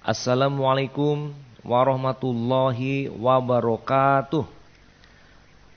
Assalamualaikum warahmatullahi wabarakatuh.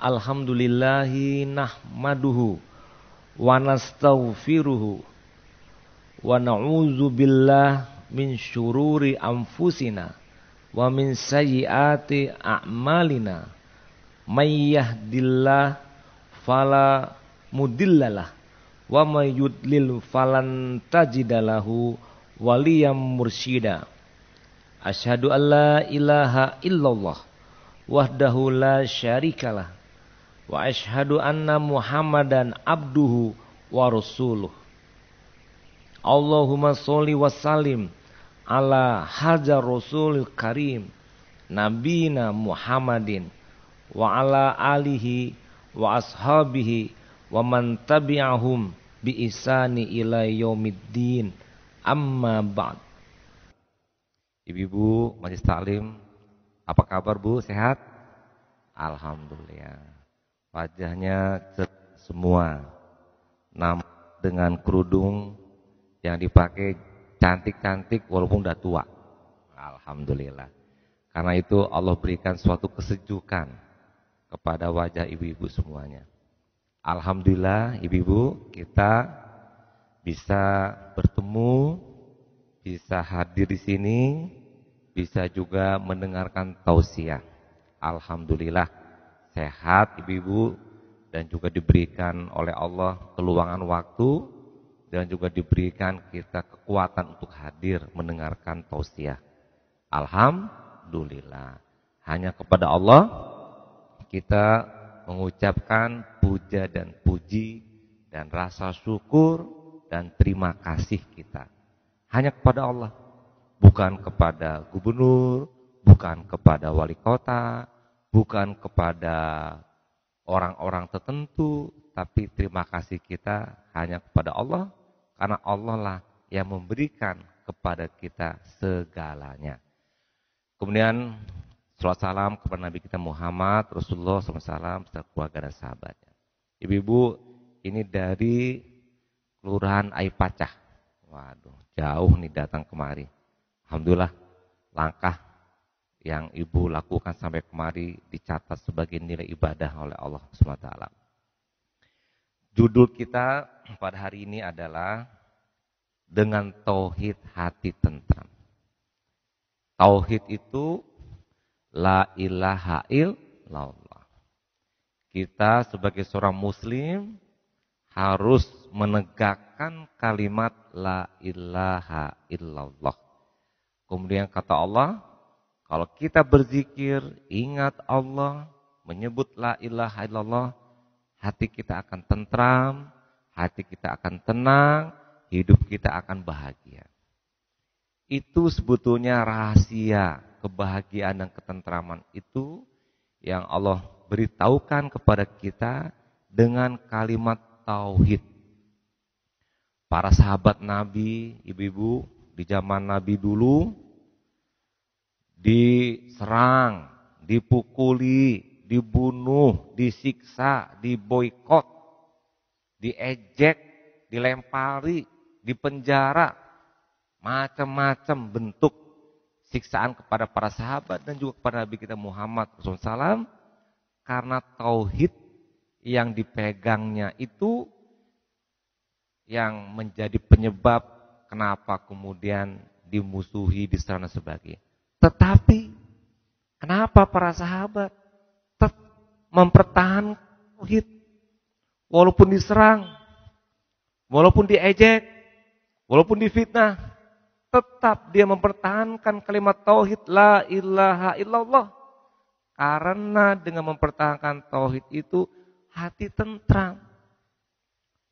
Alhamdulillahi nahmaduhu wa nastaghfiruhu wa na'udzu billah min syururi anfusina wa min sayyiati a'malina. May yahdillah fala mudhillalah wa may yudlil falan tajidalahu waliyam mursyida. Asyhadu an la ilaha illallah wahdahu la syarikalah wa asyhadu anna Muhammadan abduhu wa rasuluh. Allahumma sholli wa sallim ala hajar rasulil karim nabiyina Muhammadin wa ala alihi wa ashabihi wa man tabi'ahum bi ihsani ila yaumiddin. Amma ba'd. Ibu-ibu majelis taklim, apa kabar Bu? Sehat? Alhamdulillah. Wajahnya semua dengan kerudung yang dipakai cantik-cantik walaupun udah tua. Alhamdulillah. Karena itu Allah berikan suatu kesejukan kepada wajah ibu-ibu semuanya. Alhamdulillah ibu-ibu, kita bisa bertemu, bisa hadir di sini, bisa juga mendengarkan tausiah. Alhamdulillah sehat ibu-ibu dan juga diberikan oleh Allah keluangan waktu dan juga diberikan kita kekuatan untuk hadir mendengarkan tausiah. Alhamdulillah. Hanya kepada Allah kita mengucapkan puja dan puji dan rasa syukur dan terima kasih kita. Hanya kepada Allah, bukan kepada gubernur, bukan kepada wali kota, bukan kepada orang-orang tertentu, tapi terima kasih kita hanya kepada Allah, karena Allah lah yang memberikan kepada kita segalanya. Kemudian salawat salam kepada Nabi kita Muhammad Rasulullah SAW serta keluarga dan sahabatnya. Ibu-ibu, ini dari Kelurahan Aipacah. Waduh, jauh nih datang kemari. Alhamdulillah, langkah yang ibu lakukan sampai kemari dicatat sebagai nilai ibadah oleh Allah SWT. Judul kita pada hari ini adalah dengan tauhid hati tentram. Tauhid itu la ilaha illallah. Kita sebagai seorang muslim harus menegakkan kalimat la ilaha illallah. Kemudian kata Allah, kalau kita berzikir, ingat Allah, menyebut la ilaha illallah, hati kita akan tentram, hati kita akan tenang, hidup kita akan bahagia. Itu sebetulnya rahasia kebahagiaan dan ketentraman itu yang Allah beritahukan kepada kita dengan kalimat tauhid. Para sahabat Nabi, ibu-ibu, di zaman Nabi dulu diserang, dipukuli, dibunuh, disiksa, diboikot, diejek, dilempari, dipenjara, macam-macam bentuk siksaan kepada para sahabat dan juga kepada Nabi kita Muhammad SAW, karena tauhid yang dipegangnya itu yang menjadi penyebab kenapa kemudian dimusuhi, diserang dan sebagainya. Tetapi kenapa para sahabat tetap mempertahankan tauhid walaupun diserang, walaupun diejek, walaupun difitnah, tetap dia mempertahankan kalimat tauhid la ilaha illallah. Karena dengan mempertahankan tauhid itu hati tentram.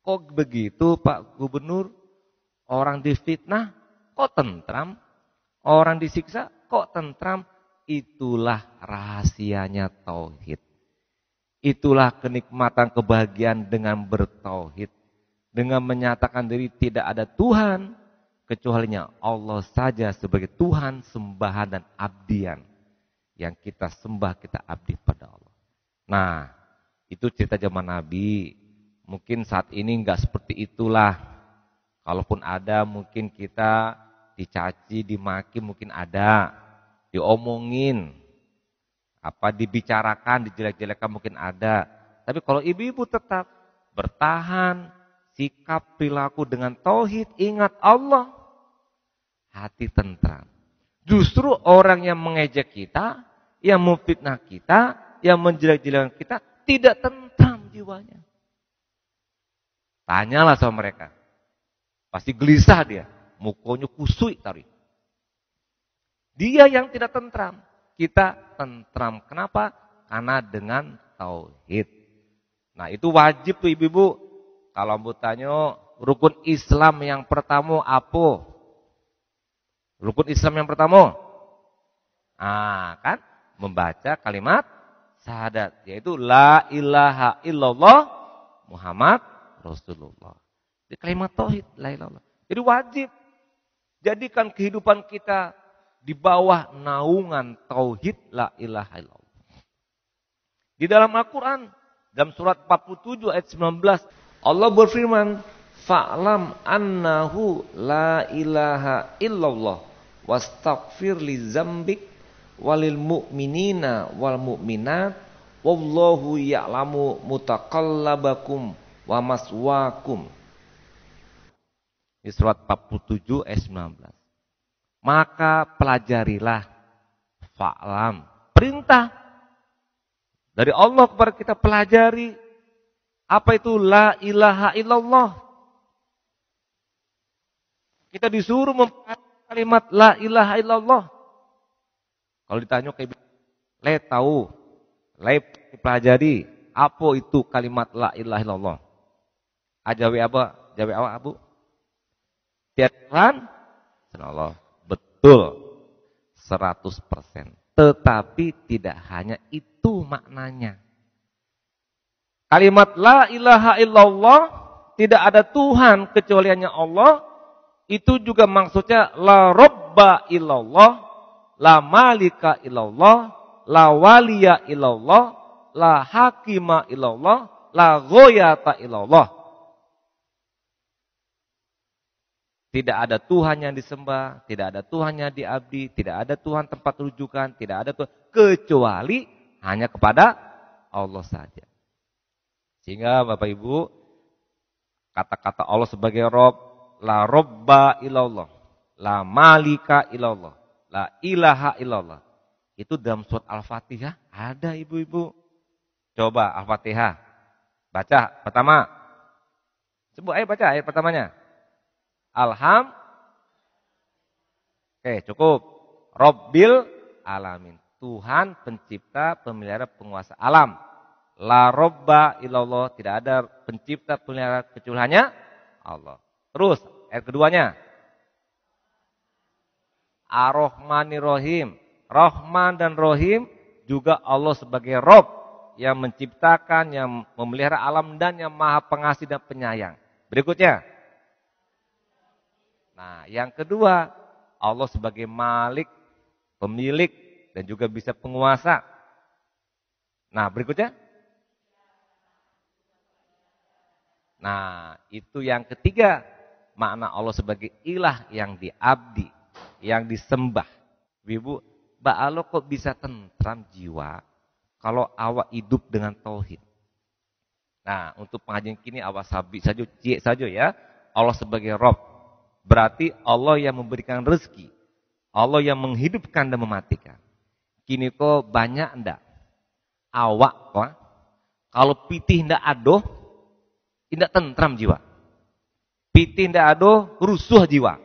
Kok begitu Pak Gubernur? Orang difitnah kok tentram? Orang disiksa kok tentram? Itulah rahasianya tauhid. Itulah kenikmatan kebahagiaan dengan bertauhid. Dengan menyatakan diri tidak ada Tuhan kecualinya Allah saja sebagai Tuhan sembahan dan abdian. Yang kita sembah, kita abdi pada Allah. Nah, itu cerita zaman Nabi. Mungkin saat ini enggak seperti itulah. Kalaupun ada, mungkin kita dicaci, dimaki mungkin ada, diomongin, dibicarakan, dijelek-jelekan mungkin ada. Tapi kalau ibu-ibu tetap bertahan, sikap perilaku dengan tauhid, ingat Allah, hati tentram. Justru orang yang mengejek kita, yang memfitnah kita, yang menjelek-jelekan kita, tidak tentram jiwanya. Tanyalah sama mereka. Pasti gelisah dia. Mukanya kusui tadi. Dia yang tidak tentram. Kita tentram. Kenapa? Karena dengan tauhid. Nah itu wajib tuh ibu-ibu. Kalau mau tanya, rukun Islam yang pertama apa? Rukun Islam yang pertama? Kan? Membaca kalimat syahadat. Yaitu la ilaha illallah Muhammad Rasulullah. Jadi kalimat tauhid la ilaha illallah. Jadi wajib. Jadikan kehidupan kita di bawah naungan tauhid la ilaha illallah. Di dalam Al-Quran, dalam surat 47 ayat 19, Allah berfirman, fa'lam annahu la ilaha illallah wastaghfir li dzambik walil mu'minina wal mu'minat wallahu ya'lamu mutaqallabakum wa maswaakum. Di surat 47 ayat 19. Maka pelajarilah, fa'lam, perintah dari Allah kepada kita, pelajari apa itu la ilaha illallah. Kita disuruh mempelajari kalimat la ilaha illallah. Kalau ditanya kayak le tahu, le pelajari apa itu kalimat la ilaha illallah. Ajawi apa? Jawi apa, Bu? Tuhan Allah. Betul. 100%. Tetapi tidak hanya itu maknanya. Kalimat la ilaha illallah, tidak ada Tuhan kecuali hanya Allah, itu juga maksudnya la robba illallah, la malika illallah, la waliya illallah, la hakima illallah, la ghoyata illallah. Tidak ada Tuhan yang disembah, tidak ada Tuhan yang diabdi, tidak ada Tuhan tempat rujukan, tidak ada Tuhan kecuali hanya kepada Allah saja. Sehingga Bapak Ibu, kata-kata Allah sebagai Rob, la robba ilallah, la malika ilallah, la ilaha ilallah. Itu dalam surat Al-Fatihah ada ibu-ibu. Coba Al-Fatihah. Baca pertama. Coba ayo baca ayat pertamanya. Oke, cukup. Robbil alamin. Tuhan pencipta, pemelihara, penguasa alam. La robba illallah, tidak ada pencipta, pemelihara kecuali hanya Allah. Terus ayat keduanya. Ar-Rahmanir-Rahim. Rahman dan Rahim juga Allah sebagai Rob yang menciptakan, yang memelihara alam dan yang Maha Pengasih dan Penyayang. Berikutnya. Nah, yang kedua, Allah sebagai Malik, pemilik dan juga bisa penguasa. Nah, berikutnya. Nah, itu yang ketiga, makna Allah sebagai ilah yang diabdi, yang disembah. Ibu, Mbak Alo kok bisa tentram jiwa kalau awak hidup dengan tauhid? Nah, untuk pengajian kini awak cek saja ya. Allah sebagai Rob. Berarti Allah yang memberikan rezeki. Allah yang menghidupkan dan mematikan. Kini kok banyak ndak? Awak kok kalau pitih ndak adoh, tidak tentram jiwa. Pitih ndak adoh, rusuh jiwa.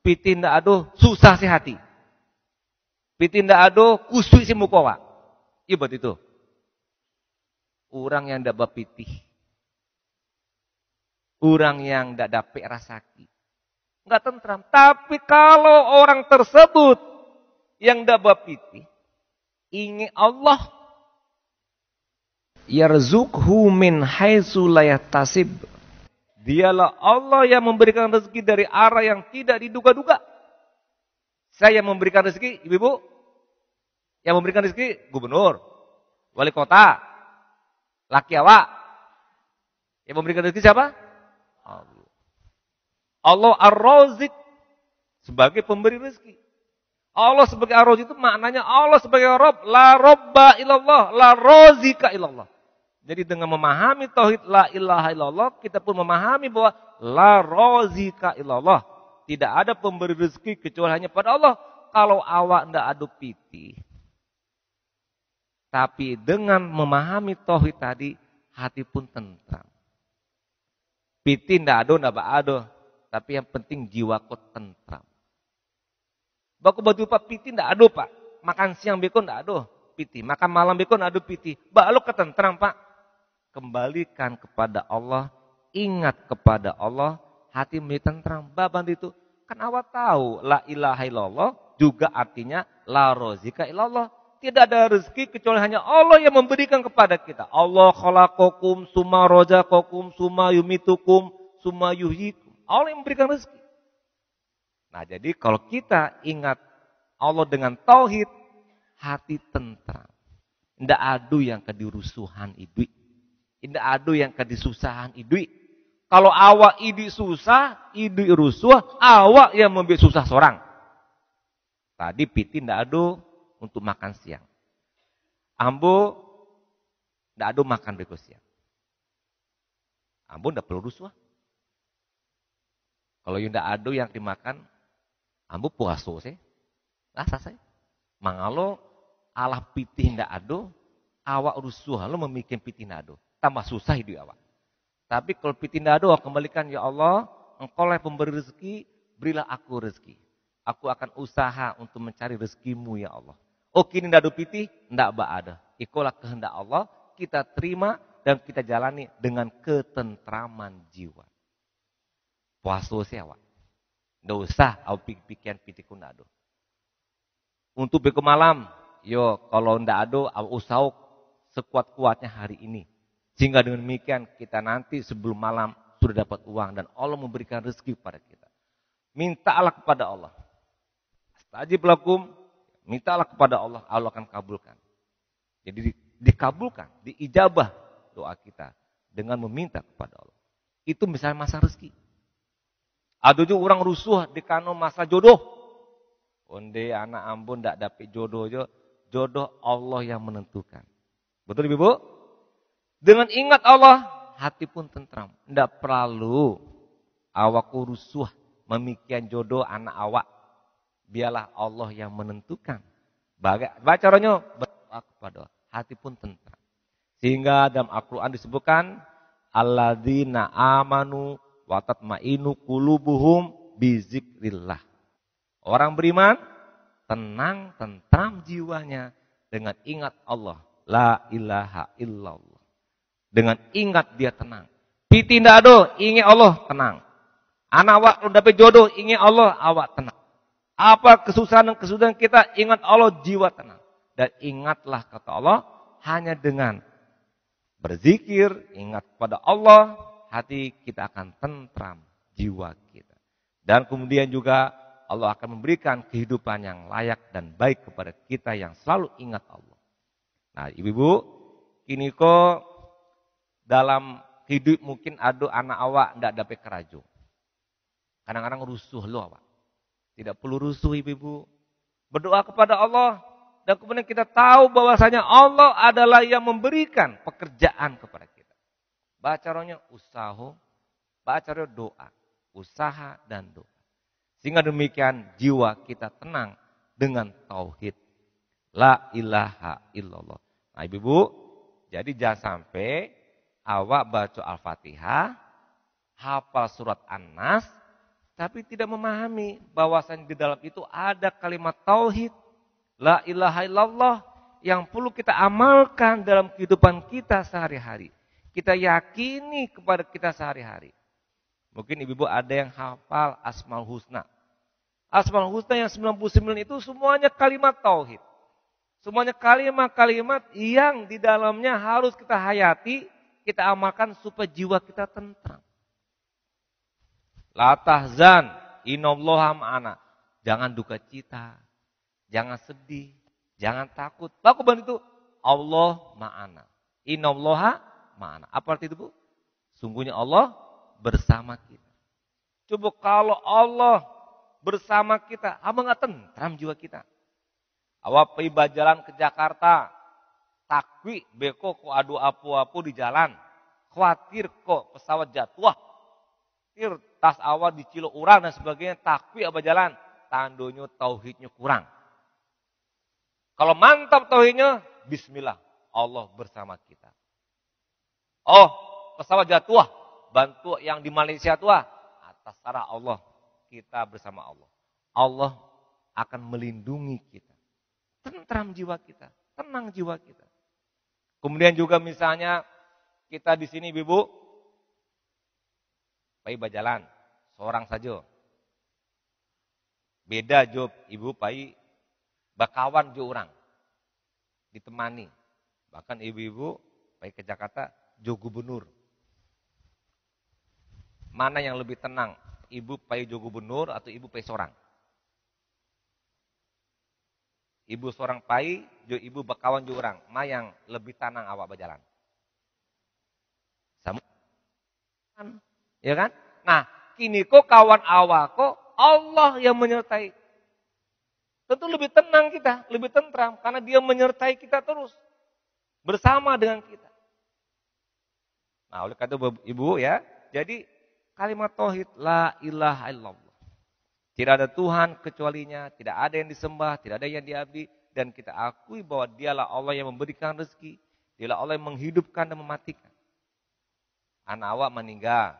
Pitih ndak adoh, susah hati. Pitih ndak adoh, kusui si mukawa. Ibat itu. Orang yang ndak bapitih. Orang yang ndak dapat rasaki. Enggak tentram. Tapi kalau orang tersebut yang ndak bapitih, ingat Allah, yarzuqhu min haitsu la yahtasib. Dialah Allah yang memberikan rezeki dari arah yang tidak diduga-duga. Saya yang memberikan rezeki, ibu-ibu. Yang memberikan rezeki gubernur, wali kota, laki awak. Yang memberikan rezeki siapa? Allah. Allah Ar-Razik. sebagai pemberi rezeki. Allah sebagai Ar-Razik itu maknanya Allah sebagai Rabb, la Robba illallah, la Rozika illallah. Jadi dengan memahami tauhid la ilaha illallah, kita pun memahami bahwa la Rozika illallah. Tidak ada pemberi rezeki kecuali hanya pada Allah. Kalau awak ndak adu piti, tapi dengan memahami tauhid tadi, hati pun tentram. Piti ndak ado, tapi yang penting jiwa kau tentram. Baku batu pak piti ndak ado pak, makan siang beko ndak ado piti, makan malam beko ndak ado piti. Balu ketentram pak. Kembalikan kepada Allah, ingat kepada Allah, hati menjadi tentram. Baban itu kan awak tahu la ilaha illallah juga artinya la rozika illallah. Tidak ada rezeki kecuali hanya Allah yang memberikan kepada kita. Allah khalaqakum summa razaqakum summa yumitukum summa yuhyikum. Allah yang memberikan rezeki. Nah, jadi kalau kita ingat Allah dengan tauhid, hati tentram. Tidak adu yang kedirusuhan idui. Tidak adu yang kedisusahan idui. Kalau awak idui susah, idui rusuh, awak yang membuat susah seorang. Tadi piti tidak adu untuk makan siang. Ambo tidak adu makan beko siang. Ambo tidak perlu rusuh. Kalau yang tidak adu yang dimakan, ambo puaso sih. Rasa saya. Mangalo alah piti tidak adu, awak rusuh lo memikir piti tidak adu. Tambah susah hidup awak. Tapi kalau piti tidak adu, kembalikan ya Allah, engkau lah pemberi rezeki, berilah aku rezeki. Aku akan usaha untuk mencari rezekimu ya Allah. Oh kini tidak ada piti, tidak ada. Ikulah kehendak Allah, kita terima dan kita jalani dengan ketentraman jiwa. Puasa sih awak. Tidak usah aku pikiran piti kunado. Untuk beku malam, yo kalau tidak ada, aku usaha sekuat-kuatnya hari ini. Sehingga dengan demikian kita nanti sebelum malam sudah dapat uang dan Allah memberikan rezeki kepada kita. Mintalah kepada Allah. Astajib lakum, mintalah kepada Allah, Allah akan kabulkan. Jadi dikabulkan, diijabah doa kita dengan meminta kepada Allah. Itu misalnya masa rezeki. Ada juga orang rusuh di kano masa jodoh. Onde anak ambon tidak dapat jodoh, jodoh Allah yang menentukan. Betul Ibu? Dengan ingat Allah, hati pun tentram. Tidak perlu awakku rusuh memikirkan jodoh anak awak. Biarlah Allah yang menentukan. Baca rohnya berdoa kepada Allah. Hati pun tentram. Sehingga dalam Al-Quran disebutkan alladzina amanu wa tatmainu qulubuhum bizikrillah. Orang beriman tenang, tentram jiwanya dengan ingat Allah. La ilaha illallah. Dengan ingat dia tenang. Piti ndak ada, ingat Allah tenang. Anak awak dapat jodoh, ingat Allah, awak tenang. Apa kesusahan dan kesulitan kita, ingat Allah, jiwa tenang. Dan ingatlah kata Allah, hanya dengan berzikir, ingat pada Allah, hati kita akan tentram jiwa kita. Dan kemudian juga Allah akan memberikan kehidupan yang layak dan baik kepada kita yang selalu ingat Allah. Nah, ibu-ibu, kini kok dalam hidup mungkin ada anak awak tidak dapat kerajo. Kadang-kadang rusuh lo awak. Tidak perlu rusuh ibu-ibu. Berdoa kepada Allah. Dan kemudian kita tahu bahwasanya Allah adalah yang memberikan pekerjaan kepada kita. Baca rohnya usaha. Baca rohnya doa. Usaha dan doa. Sehingga demikian jiwa kita tenang dengan tauhid. La ilaha illallah. Nah ibu-ibu. Jadi jangan sampai awak baca Al-Fatihah, hafal surat An-Nas, tapi tidak memahami bahwasannya di dalam itu ada kalimat tauhid, la ilaha illallah yang perlu kita amalkan dalam kehidupan kita sehari-hari. Kita yakini kepada kita sehari-hari. Mungkin ibu-ibu ada yang hafal Asmaul Husna. Asmaul Husna yang 99 itu semuanya kalimat tauhid. Semuanya kalimat-kalimat yang di dalamnya harus kita hayati, kita amalkan supaya jiwa kita tentram. La tahzan, innallaha ma'ana. Jangan duka cita, jangan sedih, jangan takut. Lakukan itu, Allah ma'ana. Innallaha ma'ana. Apa arti itu, Bu? Sungguhnya Allah bersama kita. Coba kalau Allah bersama kita. Abang nggak tentram jiwa kita. Awak pergi berjalan ke Jakarta, takwi beko ko adu apu-apu di jalan. Khawatir kok pesawat jatuh. Khawatir tas awak dicilok orang dan sebagainya, takwi apa jalan. Tandonyo tauhidnya kurang. Kalau mantap tauhidnya, bismillah, Allah bersama kita. Oh, pesawat jatuh, bantu yang di Malaysia tua, atas cara Allah, kita bersama Allah. Allah akan melindungi kita. Tentram jiwa kita, tenang jiwa kita. Kemudian juga misalnya kita di sini Ibu, pai berjalan, seorang saja. Beda job Ibu pai bakawan jo orang. Ditemani. Bahkan ibu-ibu pai ke Jakarta jo gubernur. Mana yang lebih tenang? Ibu pai jo gubernur atau ibu pai seorang? Ibu seorang pai, jo ibu bakawan jo orang. Ma yang lebih tenang awak berjalan? Sama. Ya kan? Nah, kini kok kawan awak kok Allah yang menyertai. Tentu lebih tenang kita, lebih tentram karena Dia menyertai kita terus bersama dengan kita. Nah, oleh kata Ibu ya, jadi kalimat tauhid la ilaha illallah. Tidak ada Tuhan kecualinya, tidak ada yang disembah, tidak ada yang diabdi, dan kita akui bahwa Dialah Allah yang memberikan rezeki, Dialah Allah yang menghidupkan dan mematikan. Anak awak meninggal,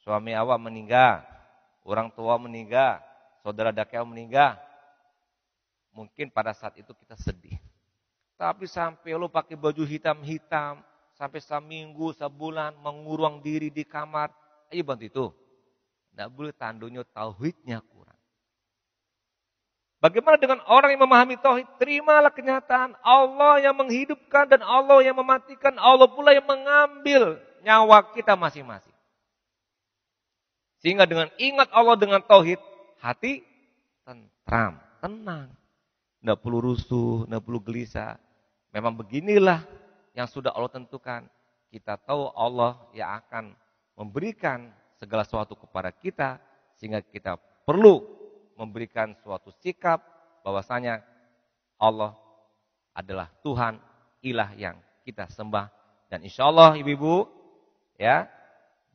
suami awak meninggal, orang tua meninggal, saudara dakau meninggal. Mungkin pada saat itu kita sedih. Tapi sampai lo pakai baju hitam-hitam, sampai seminggu, sebulan, mengurung diri di kamar. Ayo bantu itu. Tidak boleh tandanya tauhidnya kurang. Bagaimana dengan orang yang memahami tauhid? Terimalah kenyataan Allah yang menghidupkan dan Allah yang mematikan. Allah pula yang mengambil nyawa kita masing-masing. Sehingga dengan ingat Allah dengan tauhid, hati tentram, tenang. Tidak perlu rusuh, tidak perlu gelisah. Memang beginilah yang sudah Allah tentukan. Kita tahu Allah yang akan memberikan segala sesuatu kepada kita. Sehingga kita perlu memberikan suatu sikap bahwasanya Allah adalah Tuhan, ilah yang kita sembah. Dan insya Allah ibu-ibu, ya,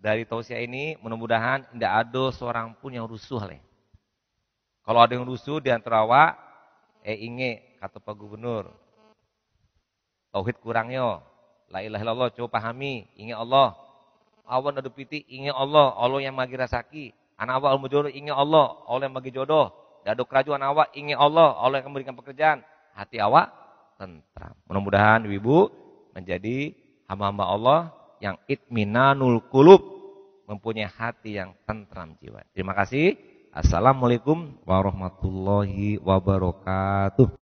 dari tausiah ini mudah-mudahan tidak ada seorang pun yang rusuh. Kalau ada yang rusuh di antara awak, inge kata Pak Gubernur, tauhid kurangnya, la ilaha illallah coba pahami, inge Allah, awan ada piti, inge Allah, Allah yang bagi rasaki, anak awak mau jodoh, inge Allah, Allah yang bagi jodoh, dado kerajaan awak, inge Allah, Allah yang memberikan pekerjaan, hati awak tentram. Mudah-mudahan ibu menjadi hamba-hamba Allah yang itminanul qulub, mempunyai hati yang tentram jiwa. Terima kasih. Assalamualaikum warahmatullahi wabarakatuh.